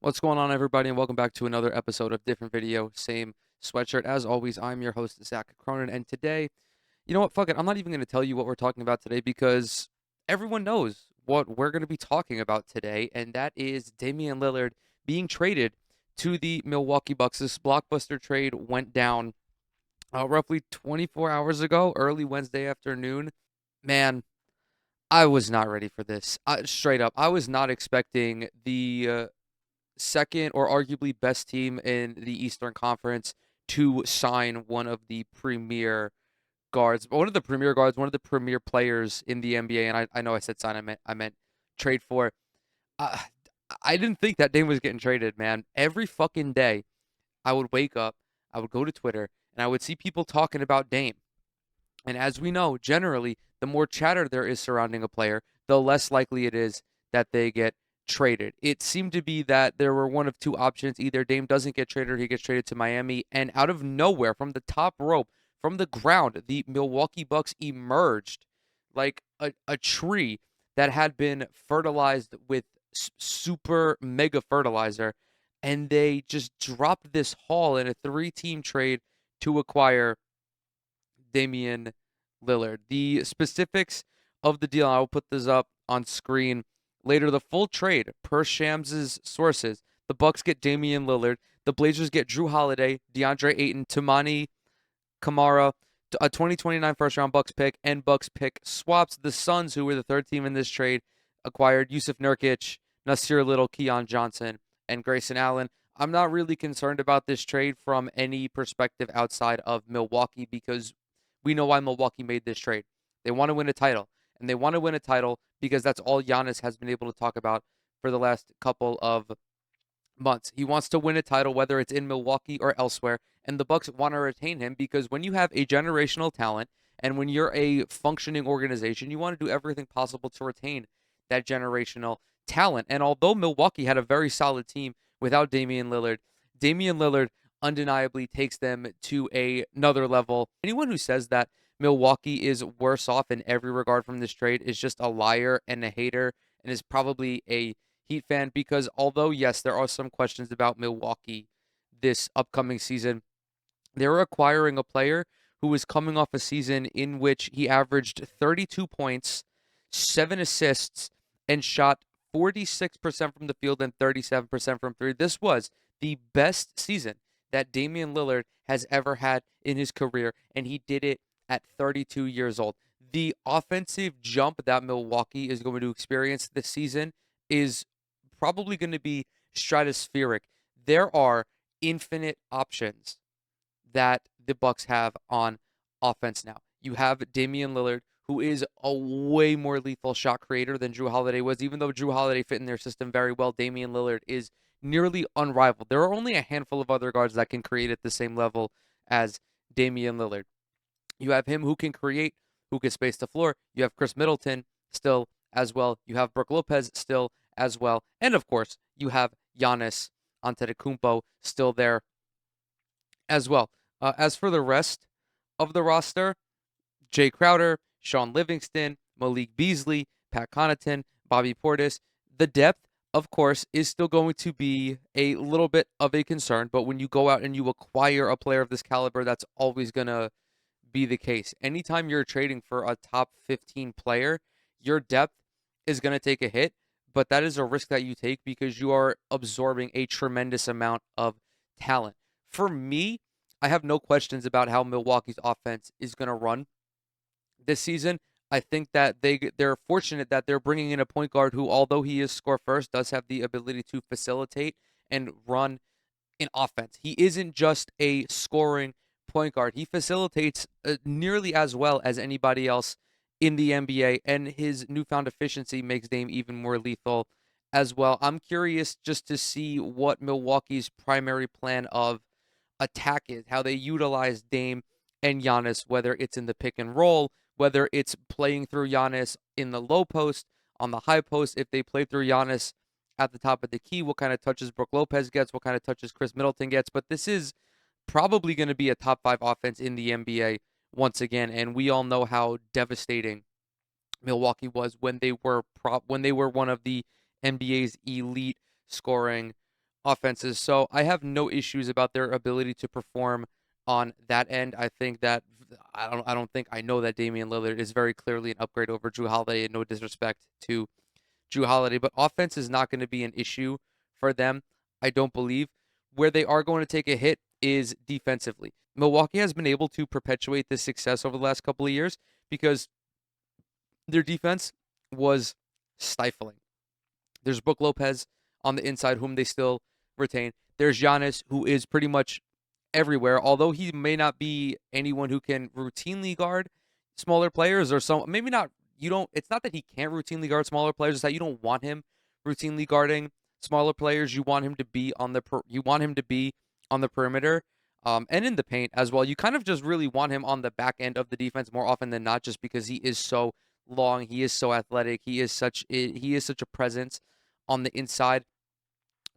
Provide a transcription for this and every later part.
What's going on, everybody, and welcome back to another episode of Different Video, Same Sweatshirt. As always, I'm your host, Zach Cronin, and today, you know what, fuck it, I'm not even going to tell you what we're talking about today because everyone knows what we're going to be talking about today, and that is Damian Lillard being traded to the Milwaukee Bucks. This blockbuster trade went down roughly 24 hours ago, early Wednesday afternoon. Man, I was not ready for this. Straight up, I was not expecting the second or arguably best team in the Eastern Conference to sign one of the premier players in the NBA. And I know I said sign, I meant trade for. Uh, I didn't think that Dame was getting traded, man. Every fucking day, I would wake up, I would go to Twitter, and I would see people talking about Dame. And as we know, generally, the more chatter there is surrounding a player, the less likely it is that they get traded. It seemed to be that there were one of two options. Either Dame doesn't get traded or he gets traded to Miami. And out of nowhere, from the top rope, from the ground, the Milwaukee Bucks emerged like a tree that had been fertilized with super mega fertilizer. And they just dropped this haul in a three-team trade to acquire Damian Lillard. The specifics of the deal, I will put this up on screen later. The full trade, per Shams' sources, the Bucks get Damian Lillard. The Blazers get Drew Holiday, DeAndre Ayton, Tamani Kamara, a 2029 first-round Bucks pick, and Bucks pick swaps. The Suns, who were the third team in this trade, acquired Yusuf Nurkic, Nasir Little, Keon Johnson, and Grayson Allen. I'm not really concerned about this trade from any perspective outside of Milwaukee because we know why Milwaukee made this trade. They want to win a title, and they want to win a title because that's all Giannis has been able to talk about for the last couple of months. He wants to win a title, whether it's in Milwaukee or elsewhere, and the Bucks want to retain him because when you have a generational talent and when you're a functioning organization, you want to do everything possible to retain that generational talent. And although Milwaukee had a very solid team without Damian Lillard undeniably takes them to another level. Anyone who says that Milwaukee is worse off in every regard from this trade is just a liar and a hater and is probably a Heat fan because although, yes, there are some questions about Milwaukee this upcoming season, they're acquiring a player who is coming off a season in which he averaged 32 points, 7 assists, and shot 46% from the field and 37% from three. This was the best season that Damian Lillard has ever had in his career, and he did it at 32 years old. The offensive jump that Milwaukee is going to experience this season is probably going to be stratospheric. There are infinite options that the Bucks have on offense now. You have Damian Lillard, who is a way more lethal shot creator than Drew Holiday was. Even though Drew Holiday fit in their system very well, Damian Lillard is nearly unrivaled. There are only a handful of other guards that can create at the same level as Damian Lillard. You have him who can create, who can space the floor. You have Chris Middleton still as well. You have Brook Lopez still as well. And of course, you have Giannis Antetokounmpo still there as well. As for the rest of the roster, Jay Crowder, Sean Livingston, Malik Beasley, Pat Connaughton, Bobby Portis, the depth, of course, is still going to be a little bit of a concern. But when you go out and you acquire a player of this caliber, that's always going to be the case. Anytime you're trading for a top 15 player, your depth is going to take a hit, but that is a risk that you take because you are absorbing a tremendous amount of talent. For me, I have no questions about how Milwaukee's offense is going to run this season. I think that they're fortunate that they're bringing in a point guard who, although he is score first, does have the ability to facilitate and run in offense. He isn't just a scoring point guard. He facilitates nearly as well as anybody else in the NBA, and his newfound efficiency makes Dame even more lethal as well. I'm curious just to see what Milwaukee's primary plan of attack is, how they utilize Dame and Giannis, whether it's in the pick and roll, whether it's playing through Giannis in the low post, on the high post, if they play through Giannis at the top of the key, what kind of touches Brook Lopez gets, what kind of touches Chris Middleton gets. But this is probably going to be a top five offense in the NBA once again, and we all know how devastating Milwaukee was when they were one of the NBA's elite scoring offenses. So I have no issues about their ability to perform on that end. I think that I know that Damian Lillard is very clearly an upgrade over Drew Holiday, and no disrespect to Drew Holiday, but offense is not going to be an issue for them, I don't believe. Where they are going to take a hit is defensively. Milwaukee has been able to perpetuate this success over the last couple of years because their defense was stifling. There's Brook Lopez on the inside, whom they still retain. There's Giannis, who is pretty much everywhere, although he may not be anyone who can routinely guard smaller players or some maybe not you don't it's not that he can't routinely guard smaller players, it's that you don't want him routinely guarding smaller players. You want him to be on the perimeter and in the paint as well. You kind of just really want him on the back end of the defense more often than not, just because he is so long, he is so athletic, he is such a presence on the inside.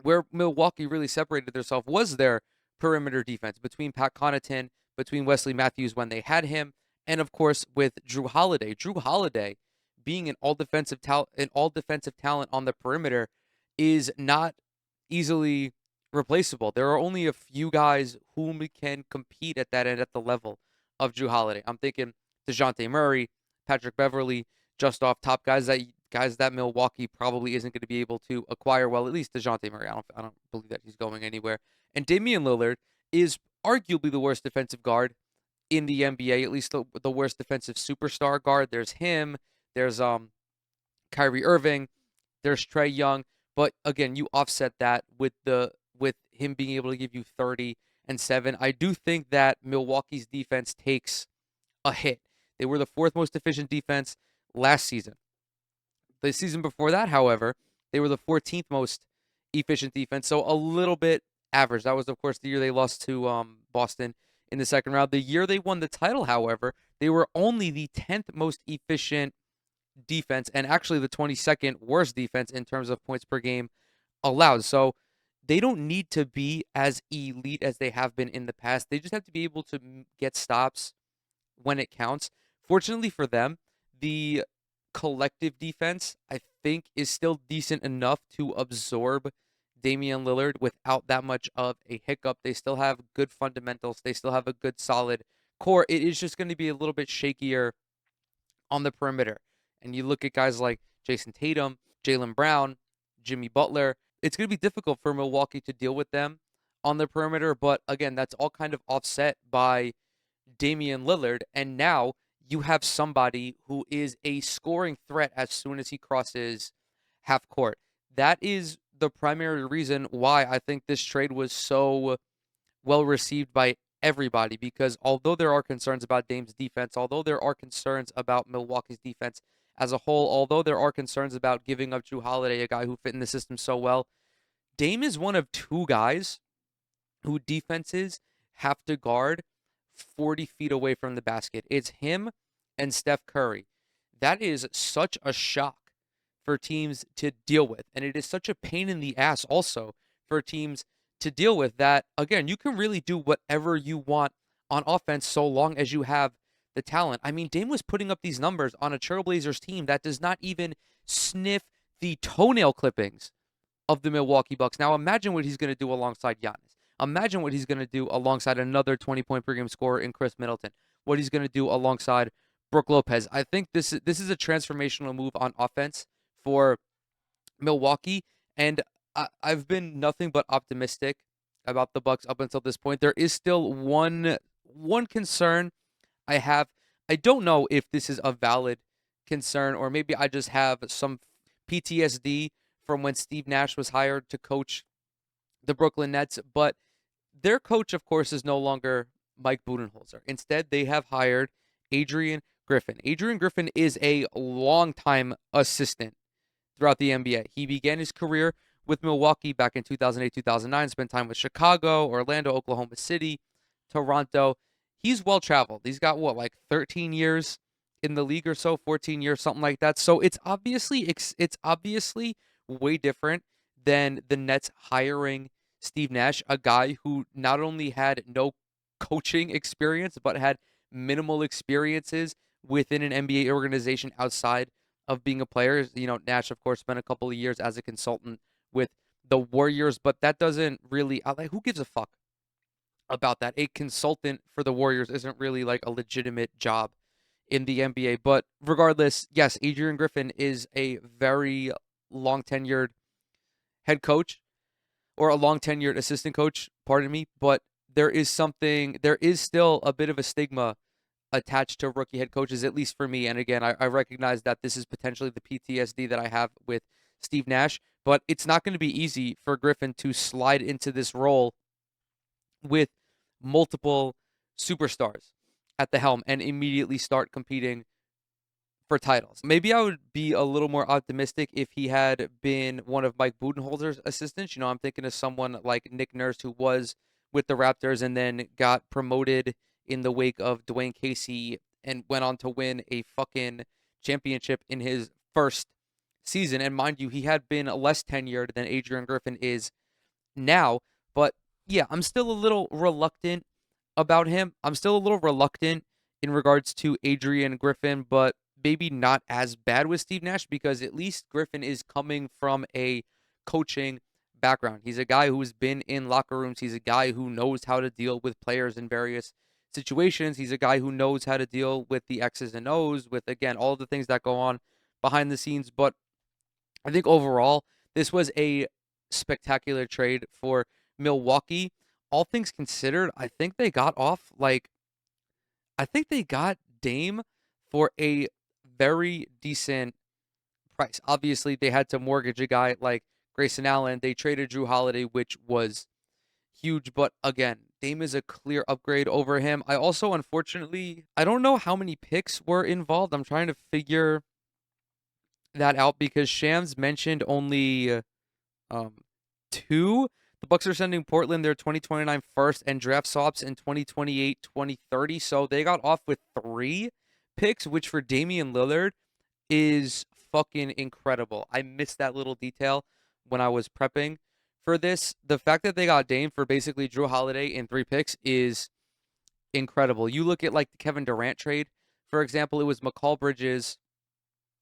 Where Milwaukee really separated themselves was their perimeter defense between Pat Connaughton, between Wesley Matthews when they had him, and of course with Drew Holiday. Drew Holiday being an all defensive talent on the perimeter is not easily replaceable. There are only a few guys whom can compete at that end at the level of Drew Holiday. I'm thinking DeJounte Murray, Patrick Beverley, just off top guys that Milwaukee probably isn't going to be able to acquire. Well, at least DeJounte Murray. I don't believe that he's going anywhere. And Damian Lillard is arguably the worst defensive guard in the NBA, at least the worst defensive superstar guard. There's him. There's Kyrie Irving. There's Trae Young. But again, you offset that with him being able to give you 30 and 7. I do think that Milwaukee's defense takes a hit. They were the fourth most efficient defense last season. The season before that, however, they were the 14th most efficient defense, so a little bit average. That was, of course, the year they lost to Boston in the second round. The year they won the title, however, they were only the 10th most efficient defense and actually the 22nd worst defense in terms of points per game allowed. So they don't need to be as elite as they have been in the past. They just have to be able to get stops when it counts. Fortunately for them, the collective defense, I think, is still decent enough to absorb Damian Lillard without that much of a hiccup. They still have good fundamentals. They still have a good solid core. It is just going to be a little bit shakier on the perimeter. And you look at guys like Jason Tatum, Jaylen Brown, Jimmy Butler. It's going to be difficult for Milwaukee to deal with them on the perimeter. But again, that's all kind of offset by Damian Lillard, and now you have somebody who is a scoring threat as soon as he crosses half court. That is the primary reason why I think this trade was so well received by everybody, because although there are concerns about Dame's defense, although there are concerns about Milwaukee's defense as a whole, although there are concerns about giving up Drew Holiday, a guy who fit in the system so well, Dame is one of two guys who defenses have to guard 40 feet away from the basket. It's him and Steph Curry. That is such a shock for teams to deal with. And it is such a pain in the ass also for teams to deal with that. Again, you can really do whatever you want on offense so long as you have the talent. I mean, Dame was putting up these numbers on a Trailblazers team that does not even sniff the toenail clippings of the Milwaukee Bucks. Now imagine what he's going to do alongside Giannis. Imagine what he's going to do alongside another 20-point per game scorer in Chris Middleton. What he's going to do alongside Brook Lopez. I think this is a transformational move on offense for Milwaukee, and I've been nothing but optimistic about the Bucks up until this point. There is still one concern I have. I don't know if this is a valid concern, or maybe I just have some PTSD from when Steve Nash was hired to coach the Brooklyn Nets, but their coach, of course, is no longer Mike Budenholzer. Instead, they have hired Adrian Griffin. Adrian Griffin is a longtime assistant throughout the NBA. He began his career with Milwaukee back in 2008, 2009, spent time with Chicago, Orlando, Oklahoma City, Toronto. He's well traveled. He's got what, like 13 years in the league or so, 14 years, something like that. So it's obviously way different than the Nets hiring Steve Nash, a guy who not only had no coaching experience, but had minimal experiences within an NBA organization outside of being a player. You know, Nash, of course, spent a couple of years as a consultant with the Warriors, but that doesn't really, like, who gives a fuck about that? A consultant for the Warriors isn't really like a legitimate job in the NBA. But regardless, yes, Adrian Griffin is a very long tenured head coach, or a long tenured assistant coach, pardon me, but there is still a bit of a stigma attached to rookie head coaches, at least for me. And again, I recognize that this is potentially the PTSD that I have with Steve Nash, but it's not going to be easy for Griffin to slide into this role with multiple superstars at the helm and immediately start competing for titles. Maybe I would be a little more optimistic if he had been one of Mike Budenholzer's assistants. I'm thinking of someone like Nick Nurse, who was with the Raptors and then got promoted in the wake of Dwayne Casey and went on to win a fucking championship in his first season. And mind you, he had been less tenured than Adrian Griffin is now. But yeah, I'm still a little reluctant about him. I'm still a little reluctant in regards to Adrian Griffin, but maybe not as bad with Steve Nash, because at least Griffin is coming from a coaching background. He's a guy who's been in locker rooms. He's a guy who knows how to deal with players in various situations. He's a guy who knows how to deal with the X's and O's, with, again, all the things that go on behind the scenes. But I think overall, this was a spectacular trade for Milwaukee. All things considered, I think they got off, like, I think they got Dame for a very decent price. Obviously, they had to mortgage a guy like Grayson Allen. They traded Drew Holiday, which was huge. But again, Dame is a clear upgrade over him. I also, unfortunately, I don't know how many picks were involved. I'm trying to figure that out because Shams mentioned only um, two. The Bucks are sending Portland their 2029 first and draft swaps in 2028, 2030. So they got off with 3 picks, which for Damian Lillard is fucking incredible. I missed that little detail when I was prepping for this. The fact that they got Dame for basically Drew Holiday in 3 picks is incredible. You look at like the Kevin Durant trade, for example, it was Mikal Bridges,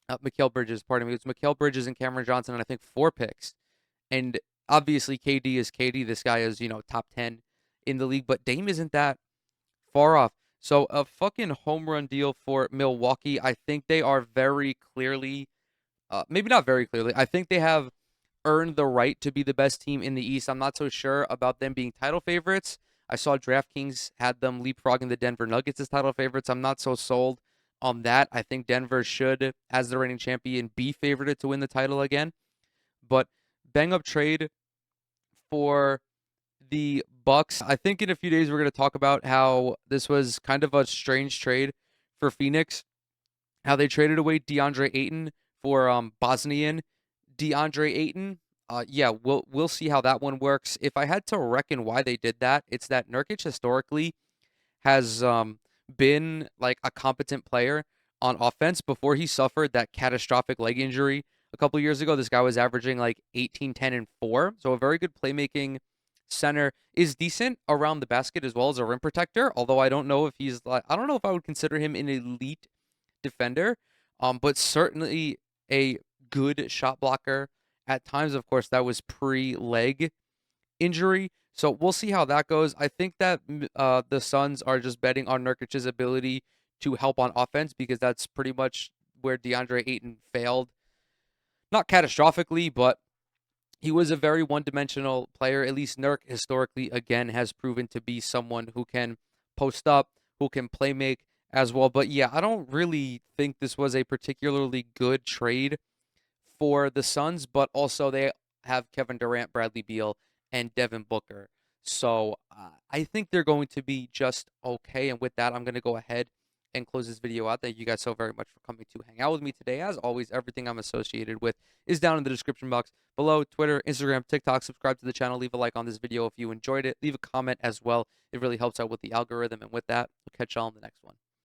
pardon me. It was Mikal Bridges and Cameron Johnson, and I think 4 picks. And obviously KD is KD. This guy is, top 10 in the league, but Dame isn't that far off. So a fucking home run deal for Milwaukee. I think they are very clearly, maybe not very clearly, I think they have earned the right to be the best team in the East. I'm not so sure about them being title favorites. I saw DraftKings had them leapfrogging the Denver Nuggets as title favorites. I'm not so sold on that. I think Denver should, as the reigning champion, be favored to win the title again. But bang up trade for the Bucks. I think in a few days we're going to talk about how this was kind of a strange trade for Phoenix, how they traded away DeAndre Ayton for Bosnian DeAndre Ayton. Yeah, we'll see how that one works. If I had to reckon why they did that, it's that Nurkic historically has been like a competent player on offense before he suffered that catastrophic leg injury a couple years ago. This guy was averaging like 18, 10, and 4. So a very good playmaking center, is decent around the basket as well as a rim protector. Although I don't know if he's like, I don't know if I would consider him an elite defender, but certainly a good shot blocker at times. Of course, that was pre-leg injury. So we'll see how that goes. I think that the Suns are just betting on Nurkic's ability to help on offense, because that's pretty much where DeAndre Ayton failed. Not catastrophically, but he was a very one-dimensional player. At least Nurk historically, again, has proven to be someone who can post up, who can play make as well. But yeah, I don't really think this was a particularly good trade for the Suns, but also they have Kevin Durant, Bradley Beal, and Devin Booker. So I think they're going to be just okay. And with that, I'm going to go ahead and close this video out. Thank you guys so very much for coming to hang out with me today. As always, everything I'm associated with is down in the description box below. Twitter, Instagram, TikTok. Subscribe to the channel. Leave a like on this video if you enjoyed it. Leave a comment as well. It really helps out with the algorithm. And with that, we'll catch y'all in the next one.